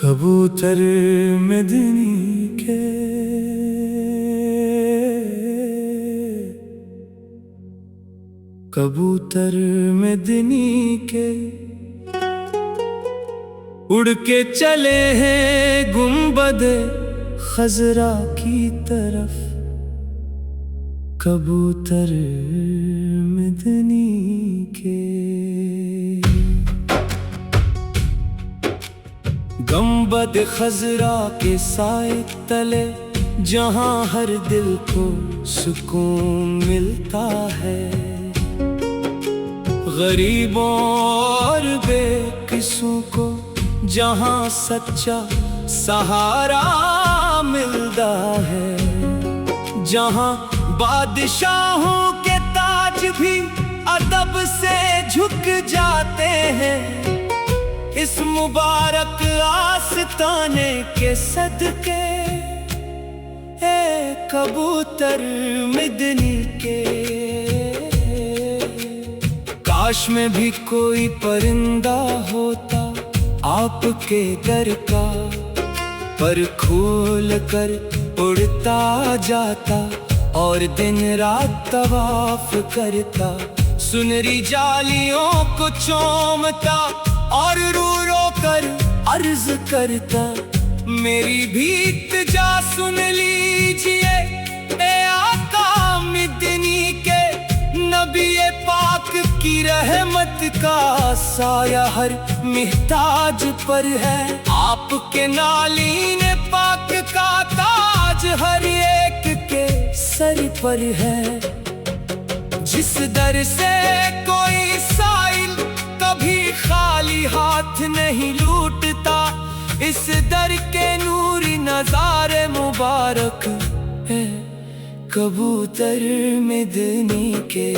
کبوتر مدنی کے کبوتر مدنی کے اڑ کے چلے ہیں گنبد خضرا کی طرف. کبوتر مدنی کے گنبد خضرا کے سائے تلے جہاں ہر دل کو سکون ملتا ہے، غریبوں اور بے قصوں کو جہاں سچا سہارا ملتا ہے، جہاں بادشاہوں کے تاج بھی ادب سے جھک جاتے ہیں. اس مبارک آستانے کے صدقے اے کبوتر مدنی کے، کاش میں بھی کوئی پرندہ ہوتا آپ کے در کا، پر کھول کر اڑتا جاتا اور دن رات طواف کرتا، سنہری جالیوں کو چومتا اور رو رو کر عرض کرتا. میری بھی التجا سن لیجئے اے آقا مدنی کے، نبی پاک کی رحمت کا سایہ ہر محتاج پر ہے، آپ کے نالین پاک کا تاج ہر ایک کے سر پر ہے. جس در سے کوئی سائل کبھی خالی ہاتھ نہیں لوٹتا، اس در کے نوری نظارے مبارک ہے کبوتر مدنی کے.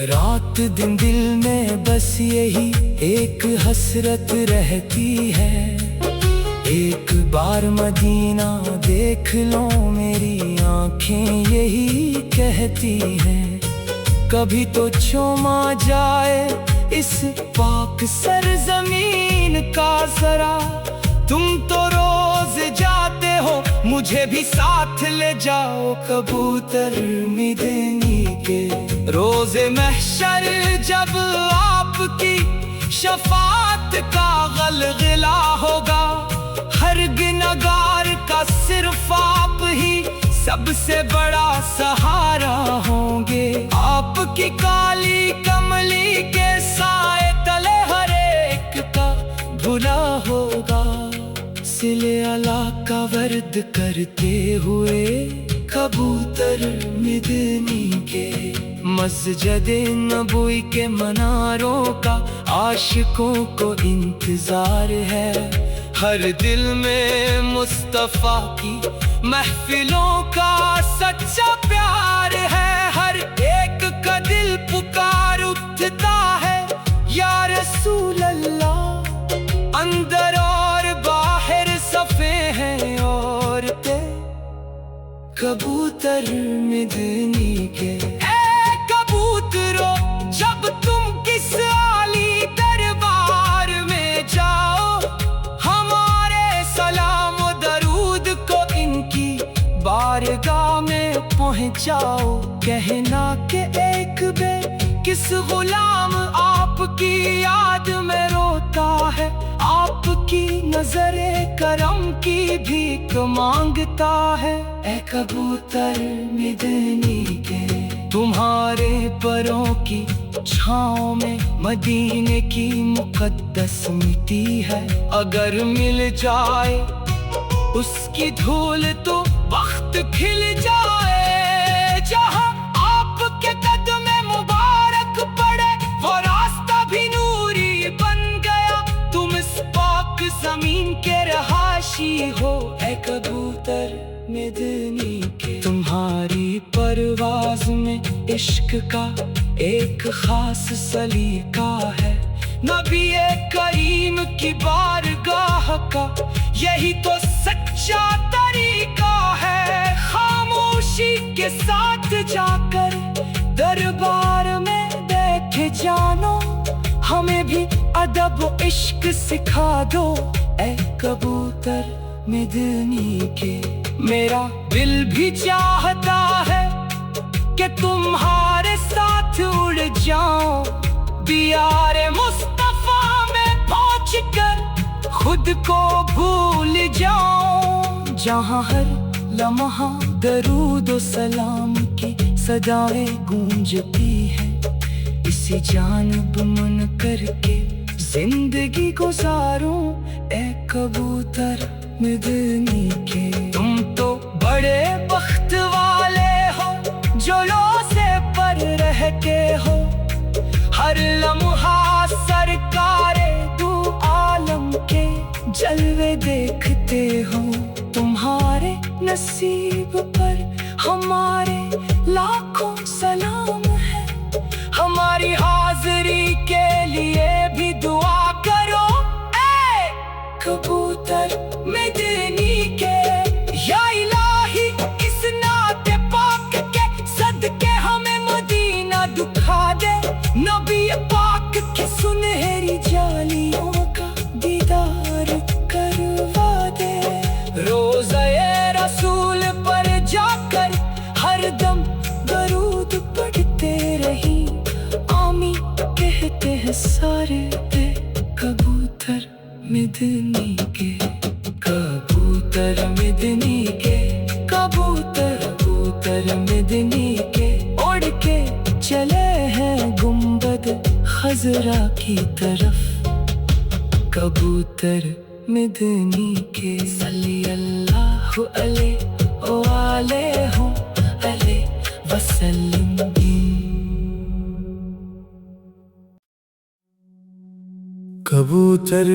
رات دن دل میں بس یہی ایک حسرت رہتی ہے، ایک بار مدینہ دیکھ لو میری آنکھیں یہی کہتی ہیں. کبھی تو چوما جائے اس پاک سرزمین کا ذرا، تم تو روز جاتے ہو مجھے بھی ساتھ لے جاؤ کبوتر مدنی کے. روز محشر جب آپ کی شفاعت کا غلغلہ ہوگا، ہر گنہگار کا صرف آپ ہی سب سے بڑا سہارا ہوں گے. آپ کی کالی کملی کے سائے تلے ہر ایک کا بھلا ہوگا. صلہ اللہ کا ورد کرتے ہوئے کبوتر مدنی کے، مسجد نبوی کے مناروں کا عاشقوں کو انتظار ہے. ہر دل میں مصطفیٰ کی محفلوں کا سچا پیار ہے، ہر ایک کا دل پکار اٹھتا ہے یا رسول اللہ. اندر اور باہر صفے ہیں عورتیں کبوتر مدنی کے. اے کبوترو جب تم کس عالی دربار میں جاؤ، ہمارے سلام و درود کو ان کی بارگاہ میں پہنچاؤ. کہنا کہ ایک بے کس غلام آپ کی یاد میں روتا ہے، آپ کی نظر کرم کی بھیک مانگتا ہے. اے کبوتر مدنی کے، تمہارے پروں کی چھاؤں میں مدینے کی مقدس مٹی ہے. اگر مل جائے اس کی دھول تو بخت کھل جائے، جہاں آپ کے قدم مبارک پڑے وہ راستہ بھی نوری بن گیا. تم اس پاک زمین کے رہائشی ہو اے کبوتر مدنی کے. تمہاری پرواز میں عشق کا ایک خاص سلیقہ ہے، نبی کریم کی بارگاہ کا یہی تو سچا طریقہ ہے. خاموشی کے ساتھ جا کر دربار میں بیٹھے جانو، ہمیں بھی ادب و عشق سکھا دو اے کبوتر مدنی کے۔ میرا دل بھی چاہتا ہے کہ تمہارے ساتھ اڑ جاؤں، دیار مصطفیٰ میں پہنچ کر خود کو بھول جاؤں، جہاں ہر لمحہ درود و سلام کی صدائیں گونجتی ہے، اسی جانب من کر کے زندگی گزاروں اے کبوتر مدنی کے۔ تم تو بڑے بخت والے ہو جو روزے پر رہتے ہو، ہر لمحہ سرکار دو عالم کے جلوے دیکھتے ہو۔ تمہارے نصیب پر ہمارے لاکھوں سلام ہے، ہماری حاضری کے لیے بھی دعا کرو اے کبوتر مدنی کے۔ یا الہی اس نعت پاک کے صدقے ہمیں مدینہ دکھا دے، نبی پاک کی سنہری جالیوں کا دیدار کروا دے، روزہ رسول پر جا کر ہر دم درود پڑھتے رہیں، آمین کہتے ہیں سارے اے کبوتر مدنی کے۔ کبوتر مدنی کے، کبوتر مدنی کے، اڑ کے چلے ہیں گنبد خضرا کی طرف، کبوتر مدنی کے۔ صلی اللہ علیہ وآلہ وسلم۔ کبوتر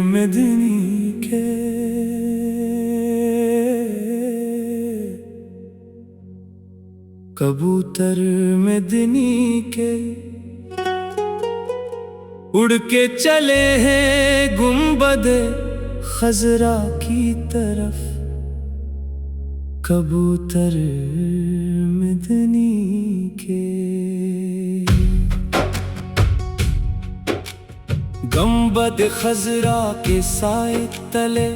مدنی کے، کبوتر مدنی کے، اڑ کے چلے ہیں گنبد خضرا کی طرف، کبوتر مدنی کے۔ گنبد خضرا کے سائے تلے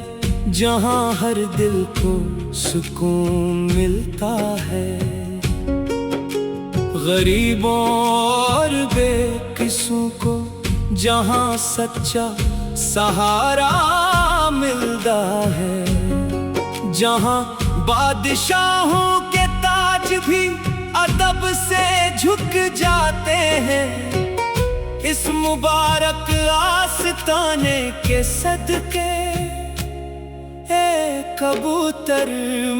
جہاں ہر دل کو سکون ملتا ہے، غریبوں اور بے قصوں کو جہاں سچا سہارا ملتا ہے، جہاں بادشاہوں کے تاج بھی ادب سے جھک جاتے ہیں، اس مبارک آستانے کے صدقے اے کبوتر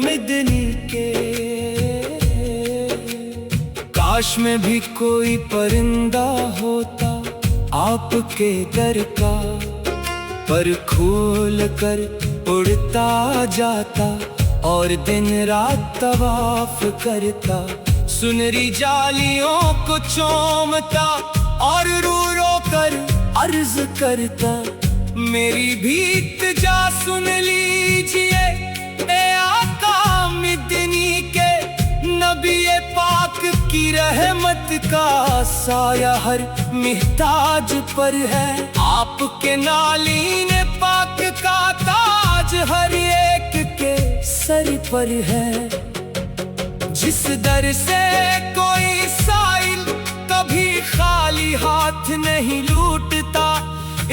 مدنی کے۔ کاش میں بھی کوئی پرندہ ہوتا آپ کے در کا، پر کھول کر اڑتا جاتا اور دن رات طواف کرتا، سنہری جالیوں کو چومتا اور رو رو کر عرض کرتا، میری بھی التجا سن لیجئے اے آقا مدنی کے۔ نبی پاک کی رحمت کا سایہ ہر محتاج پر ہے، آپ کے نالین پاک کا تاج ہر ایک کے سر پر ہے، جس در سے کوئی سائل کبھی خالی ہاتھ نہیں لوٹتا،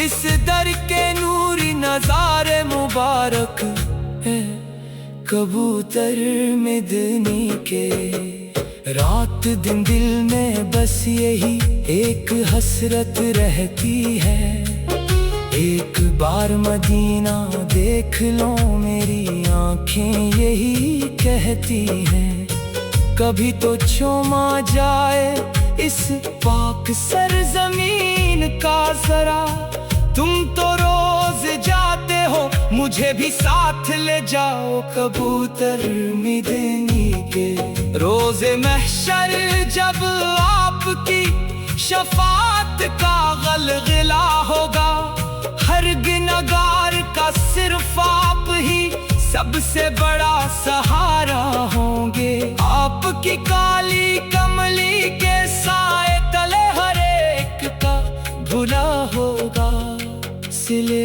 اس در کے نوری نظارے مبارک ہے کبوتر مدنی کے۔ رات دن دل میں بس یہی ایک حسرت رہتی ہے، ایک بار مدینہ دیکھ لو میری آنکھیں یہی کہتی ہیں، کبھی تو چوما جائے اس پاک سرزمین کا ذرا، تم تو روز جاتے ہو مجھے بھی ساتھ لے جاؤ کبوتر مدنی کے۔ روز محشر جب آپ کی شفاعت کا غلغلہ ہوگا، ہر گنہگار کا صرف آپ ہی سب سے بڑا سہارا ہوں گے، آپ کی کالی کملی کے سائے تلے ہر ایک کا بھلا ہوگا۔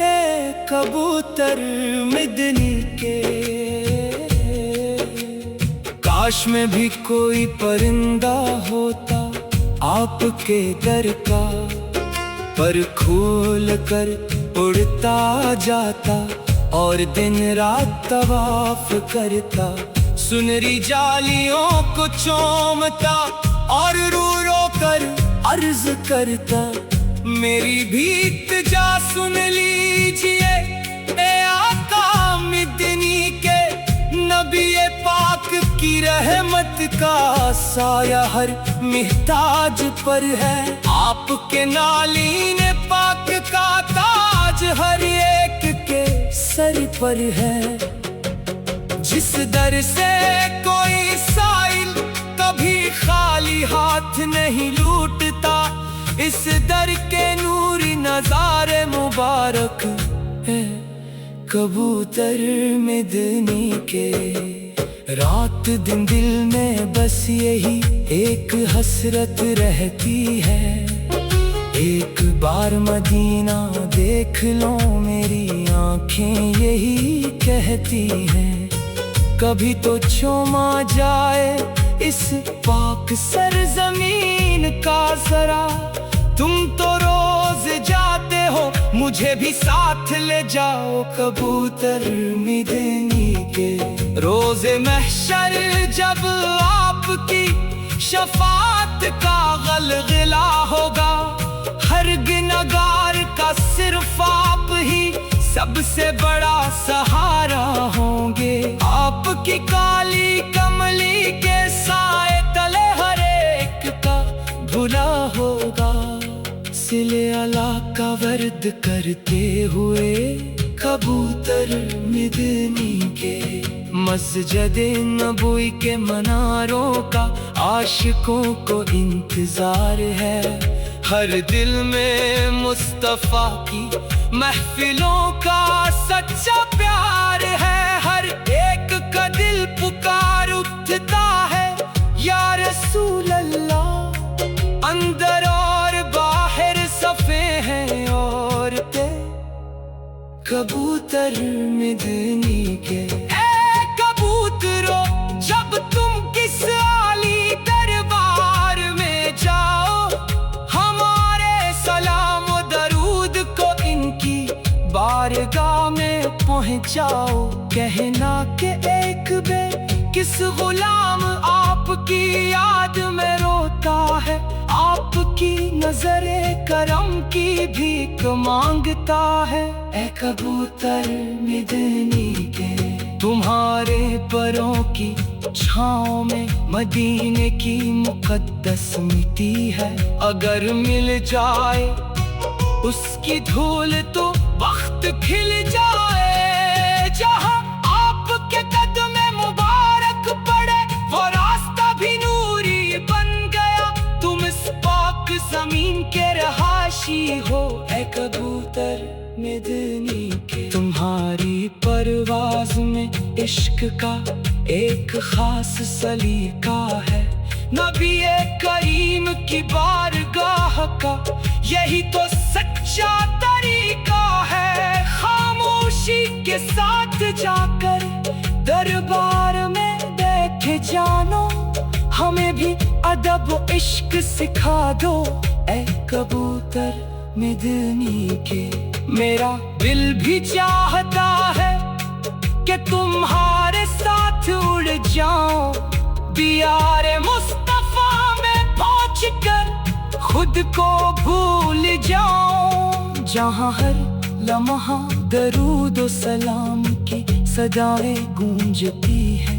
اے کبوتر مدنی کے، کاش میں بھی کوئی پرندہ ہوتا آپ کے در کا، پر کھول کر اڑتا جاتا اور دن رات طواف کرتا، سنہری جالیوں کو چومتا اور رو رو کر عرض کرتا، میری بھی التجا سن لیجئے اے آقا مدنی کے، نبی پاک کی رحمت کا سایہ ہر محتاج پر ہے، آپ کے نالین پاک کا تاج ہر ایک کے سر پر ہے، جس در سے کوئی سائل کبھی خالی ہاتھ نہیں لوٹتا، اس در کے نوری نظارے مبارک ہے کبوتر مدنی کے، رات دن دل میں بس یہی ایک حسرت رہتی ہے، ایک بار مدینہ دیکھ لو میری آنکھیں یہی کہتی ہیں، کبھی تو چوما جائے اس پاک سرزمین کا ذرا، تم تو روز جاتے ہو مجھے بھی ساتھ لے جاؤ کبوتر مدنی کے، روز محشر جب آپ کی شفاعت کا غلغلہ ہوگا، ہر گنہگار کا صرف آپ ہی سب سے بڑا سہارا ہوں گے، آپ کی کالی کملی کے سائے تلے ہر ایک کا بھلا ہوگا، صلہ اللہ کا ورد کرتے ہوئے کبوتر مدنی کے، مسجد نبوی کے مناروں کا عاشقوں کو انتظار ہے، ہر دل میں مصطفیٰ کی محفلوں کا سچا پیار ہے، ہر ایک کا دل پکار اٹھتا ہے یا رسول اللہ، اندر اور باہر صفے ہیں عورتیں کبوتر مدنی کے، اے کبوترو جب تم کس عالی دربار میں جاؤ، ہمارے سلام و درود کو ان کی بارگاہ میں پہنچاؤ، کہنا کہ ایک بے کس غلام آپ کی یاد میں روتا ہے، آپ کی نظر کرم کی بھیک مانگتا ہے، اے کبوتر مدنی کے، تمہارے پروں کی چھاؤں میں مدینے کی مقدس مٹی ہے، اگر مل جائے اس کی دھول تو بخت کھل جائے، جہاں آپ کے قدم مبارک پڑے وہ راستہ بھی نوری بن گیا، تم اس پاک زمین کے رہائشی ہو اے کبوتر مدنی کے، تمہاری پرواز میں عشق کا ایک خاص سلیقہ ہے، نبی کریم کی بارگاہ کا یہی تو سچا طریقہ ہے، خاموشی کے ساتھ جا کر دربار میں بیٹھے جانو، ہمیں بھی ادب و عشق سکھا دو اے کبوتر مدنی کے، میرا دل بھی چاہتا ہے کہ تمہارے ساتھ اڑ جاؤں، دیار مصطفیٰ میں پہنچ کر خود کو بھول جاؤں، جہاں ہر لمحہ درود و سلام کی صدائیں گونجتی ہے،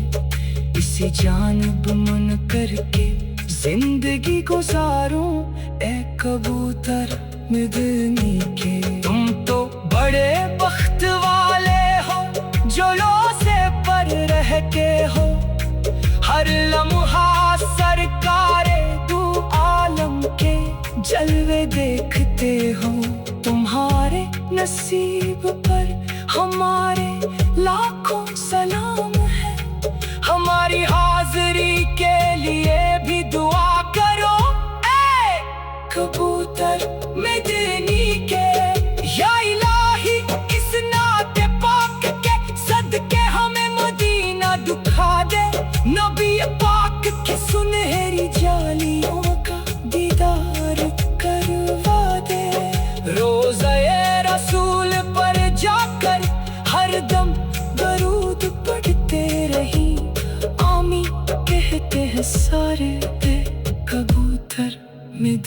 اسی جانب من کر کے زندگی گزاروں اے کبوتر مدنی کے، تم تو بڑے بخت والے ہو جو روزے پر رہتے ہو، ہر لمحہ سرکار دو عالم کے جلوے دیکھتے ہو، تمہارے نصیب پر ہمارے لاکھوں سلام ہے، ہماری حاضری کے لیے بھی دعا کرو اے کبوتر مدنی کے، یا الہی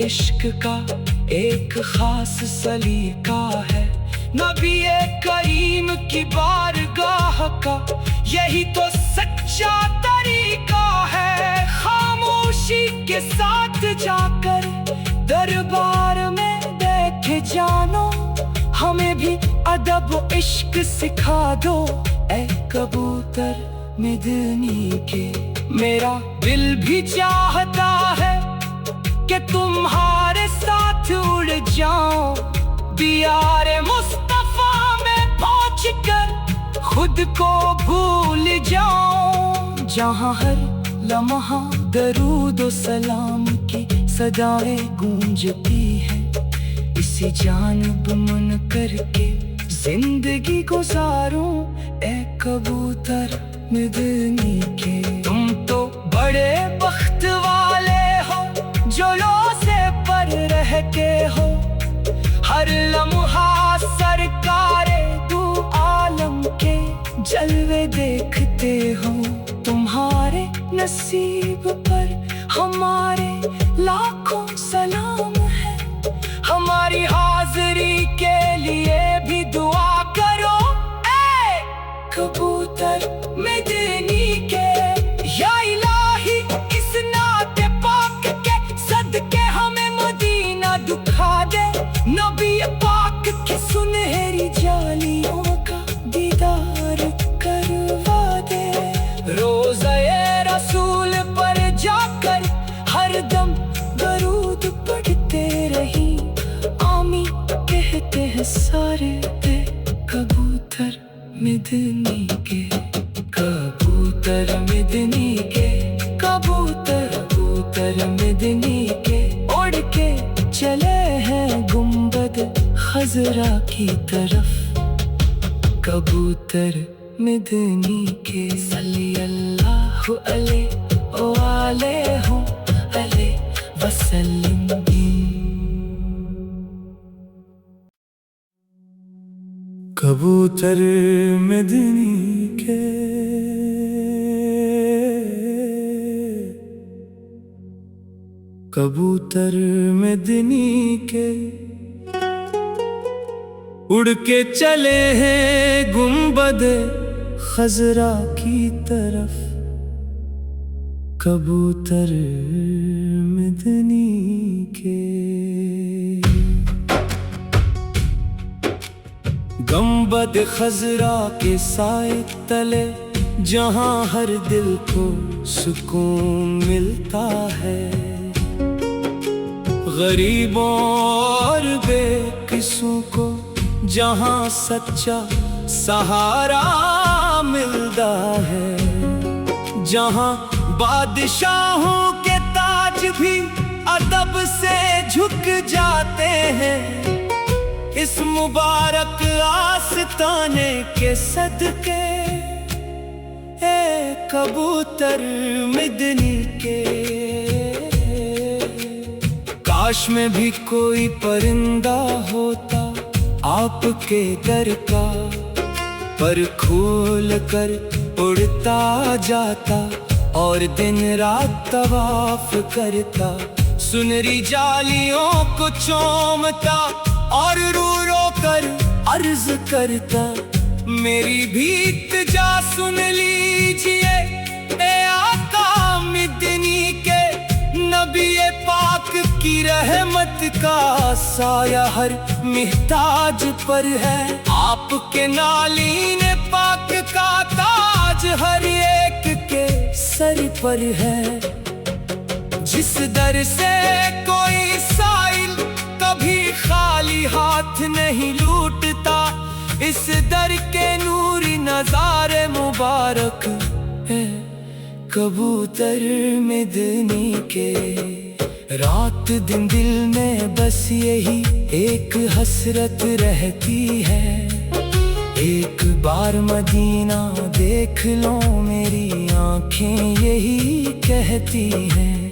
عشق کا ایک خاص سلیقہ ہے، نبی کریم کی بارگاہ کا یہی تو سچا طریقہ ہے۔ خاموشی کے ساتھ جا کر دربار میں بیٹھے جانو، ہمیں بھی ادب و عشق سکھا دو، اے کبوتر مدنی کے۔ میرا دل بھی چاہتا ہے کہ تمہارے ساتھ اڑ جاؤں، دیار مصطفیٰ میں پہنچ کر خود کو بھول جاؤں، جہاں ہر لمحہ درود و سلام کی صدائیں گونجتی ہیں، اسی جانب من کر کے زندگی گزاروں، اے کبوتر مدنی کے۔ تم تو بڑے بخت والے ہو جو روزے پر رہتے ہو، ہر لمحہ سرکار دو عالم کے جلوے دیکھتے ہو، تمہارے نصیب پر ہمارے لاکھوں سلام ہے، ہماری حاضری کے لیے بھی دعا کرو، اے کبوتر مدنی کے۔ یا الہی اس نعت پاک کے صدقے ہمیں مدینہ دکھا دے، نبی پاک کی سنہری جالیوں کا دیدار کروا دے، روضہ رسول پر جا کر ہر دم درود پڑھتے رہیں، آمین کہتے ہیں سارے، اے کبوتر مدنی کے۔ کبوتر مدنی کے، کبوتر مدنی کے، اڑ کے چلے ہیں گنبد خضرا کی طرف، کبوتر مدنی کے۔ صلی اللہ علیہ وآلہ وسلم۔ کبوتر مدنی کے، کبوتر مدنی کے، اڑ کے چلے ہیں گنبد خضرا کی طرف، کبوتر مدنی کے۔ گنبد خضرا کے سائے تلے جہاں ہر دل کو سکون ملتا ہے، غریبوں اور بے قصوں کو جہاں سچا سہارا ملتا ہے، جہاں بادشاہوں کے تاج بھی ادب سے جھک جاتے ہیں، اس مبارک آستانے کے صدقے، اے کبوتر مدنی کے۔ کاش میں بھی کوئی پرندہ ہوتا آپ کے در کا، پر کھول کر اڑتا جاتا اور دن رات طواف کرتا، سنہری جالیوں کو چومتا اور رو رو کر عرض کرتا، میری بھی التجا سن لیجئے اے آقا مدنی کے، نبی پاک کی رحمت کا سایہ ہر محتاج پر ہے، آپ کے نالین پاک کا تاج ہر ایک کے سر پر ہے، جس در سے کوئی سائل کبھی خالی ہاتھ نہیں لوٹتا، اس در کے نوری نظارے مبارک ہے کبوتر مدنی کے۔ رات دن دل میں بس یہی ایک حسرت رہتی ہے، ایک بار مدینہ دیکھ لو میری آنکھیں یہی کہتی ہیں،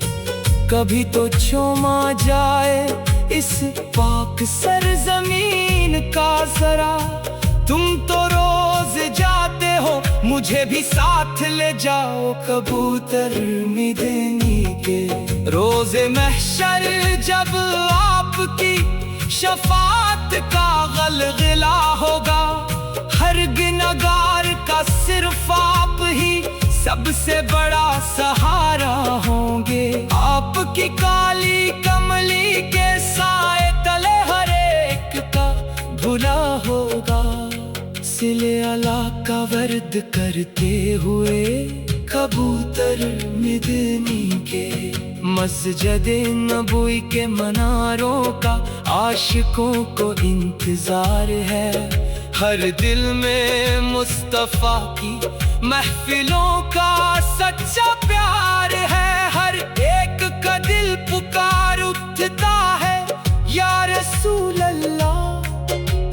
کبھی تو چوما جائے اس پاک سرزمین کا ذرا، تم تو روز جاتے ہو مجھے بھی ساتھ لے جاؤ کبوتر مدنی کے۔ روز محشر جب آپ کی شفاعت کا غلغلہ ہوگا، ہر گنہگار کا صرف آپ ہی سب سے بڑا سہارا ہوں گے۔ آپ کی کالی کملی کے سائے تلے ہر ایک کا بھلا ہوگا۔ صلہ اللہ کا ورد کرتے ہوئے کبوتر مدنی کے مسجد نبوی کے مناروں کا عاشقوں کو انتظار ہے۔ ہر دل میں مصطفیٰ کی محفلوں کا سچا پیار ہے۔ ہر ایک کا دل پکار اٹھتا ہے یا رسول اللہ،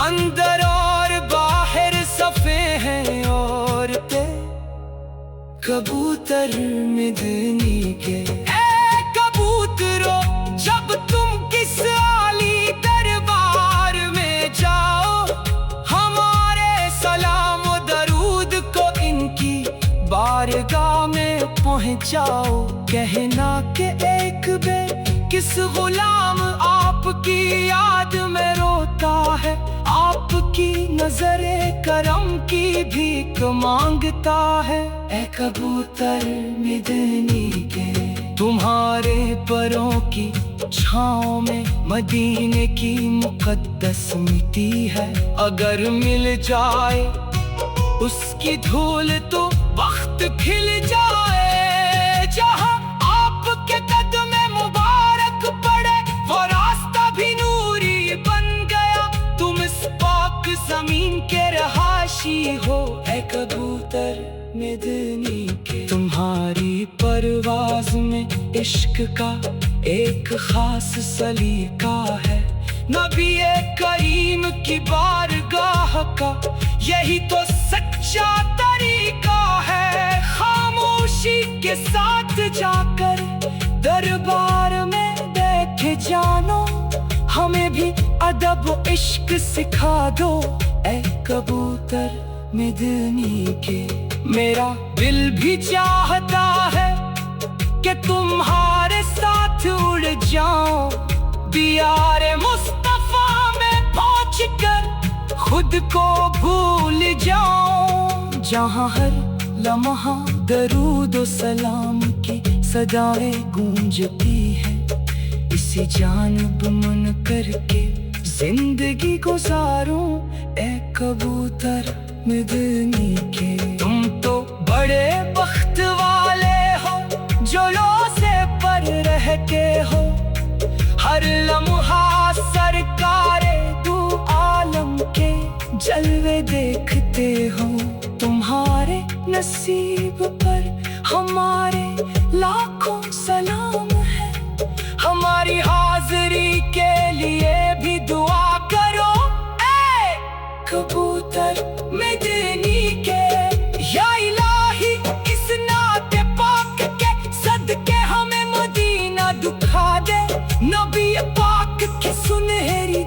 اندر اور باہر صفے ہیں عورتیں کبوتر مدنی کے۔ اے کبوترو جب تم کس عالی دربار میں جاؤ، ہمارے سلام و درود کو ان کی بارگاہ میں پہنچاؤ۔ کہنا کہ ایک بے کس غلام آپ کی یاد میں روتا ہے، آپ کی نظر کرم کی بھیک مانگتا ہے۔ اے کبوتر مدنی کے تمہارے پروں کی چھاؤں میں مدینے کی مقدس مٹی ہے، اگر مل جائے اس کی دھول تو بخت کھل جائے۔ جہاں آپ کے قدم مبارک پڑے وہ راستہ بھی نوری بن گیا، تم اس پاک زمین کے رہائشی ہو۔ اے کبوتر مدنی کے تمہاری پرواز میں عشق کا ایک خاص سلیقہ ہے، نبی کریم کی بارگاہ کا یہی تو سچا طریقہ ہے۔ خاموشی کے ساتھ جا کر دربار میں بیٹھے جانو، ہمیں بھی ادب و عشق سکھا دو۔ اے کبوتر مدنی کے میرا دل بھی چاہتا ہے کہ تمہارے ساتھ اڑ جاؤں، دیار مصطفیٰ میں پہنچ کر خود کو بھول جاؤں، جہاں ہر لمحہ درود و سلام کی صدائیں گونجتی ہے۔ اسی جانب من کر کے زندگی گزاروں، اے کبوتر مدنی کے تم تو بڑے بخت والے ہو جو روزے پر رہتے ہو، ہر لمحہ سرکار دو عالم کے جلوے دیکھتے ہو۔ تمہارے نصیب پر ہمارے لاکھوں سلام ہے، ہماری حاضری کے لیے بھی دعا کرو۔ اے کبوتر مدنی کے یا الہی اس نعت پاک کے صدقے ہمیں مدینہ دکھا دے، نبی پاک کی سنہری